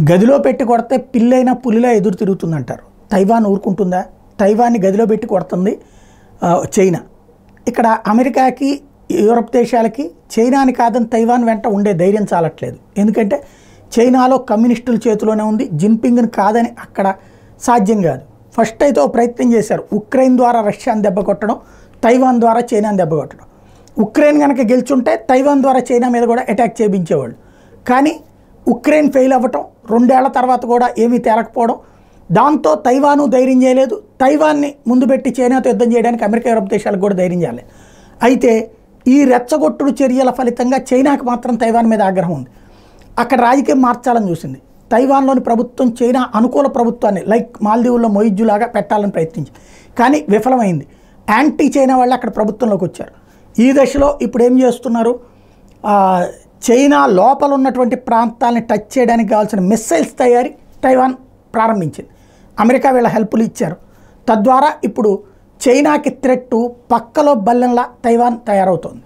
గదిలో పెట్టి కొడితే పిల్లైనా పులిలా ఎదురు తిరుగుతుందంటారు. తైవాన్ ఊరుకుంటుందా? తైవాన్ని గదిలో పెట్టి కొడుతుంది చైనా. ఇక్కడ అమెరికాకి యూరప్ దేశాలకి చైనాని కాదని తైవాన్ వెంట ఉండే ధైర్యం చాలట్లేదు. ఎందుకంటే చైనాలో కమ్యూనిస్టుల చేతిలోనే ఉంది. జిన్పింగ్ని కాదని అక్కడ సాధ్యం కాదు. ఫస్ట్ అయితే ఒక ప్రయత్నం చేశారు. ఉక్రెయిన్ ద్వారా రష్యాని దెబ్బ కొట్టడం, తైవాన్ ద్వారా చైనాని దెబ్బ కొట్టడం. ఉక్రెయిన్ కనుక గెలుచుంటే తైవాన్ ద్వారా చైనా మీద కూడా అటాక్ చేయించేవాళ్ళు. కానీ ఉక్రెయిన్ ఫెయిల్ అవ్వటం, 2 ఏళ్ల తర్వాత కూడా ఏమీ తేలకపోవడం, దాంతో తైవాను ధైర్యం చేయలేదు. తైవాన్ని ముందు పెట్టి చైనాతో యుద్ధం చేయడానికి అమెరికా యూరప్ దేశాలకు కూడా ధైర్యం చేయాలి. అయితే ఈ రెచ్చగొట్టుడు చర్యల ఫలితంగా చైనాకి మాత్రం తైవాన్ మీద ఆగ్రహం ఉంది. అక్కడ రాజకీయం మార్చాలని చూసింది. తైవాన్లోని ప్రభుత్వం చైనా అనుకూల ప్రభుత్వాన్ని లైక్ మాల్దీవుల్లో మొయిజ్జులాగా పెట్టాలని ప్రయత్నించింది. కానీ విఫలమైంది. యాంటీ చైనా వాళ్ళు అక్కడ ప్రభుత్వంలోకి వచ్చారు. ఈ దశలో ఇప్పుడు ఏం చేస్తున్నారు? చైనా లోపల ఉన్నటువంటి ప్రాంతాలని టచ్ చేయడానికి కావాల్సిన మిస్సైల్స్ తయారీ తైవాన్ ప్రారంభించింది. అమెరికా వీళ్ళ హెల్ప్లు ఇచ్చారు. తద్వారా ఇప్పుడు చైనాకి థ్రెట్ పక్కలో బల్లెంలా తైవాన్ తయారవుతోంది.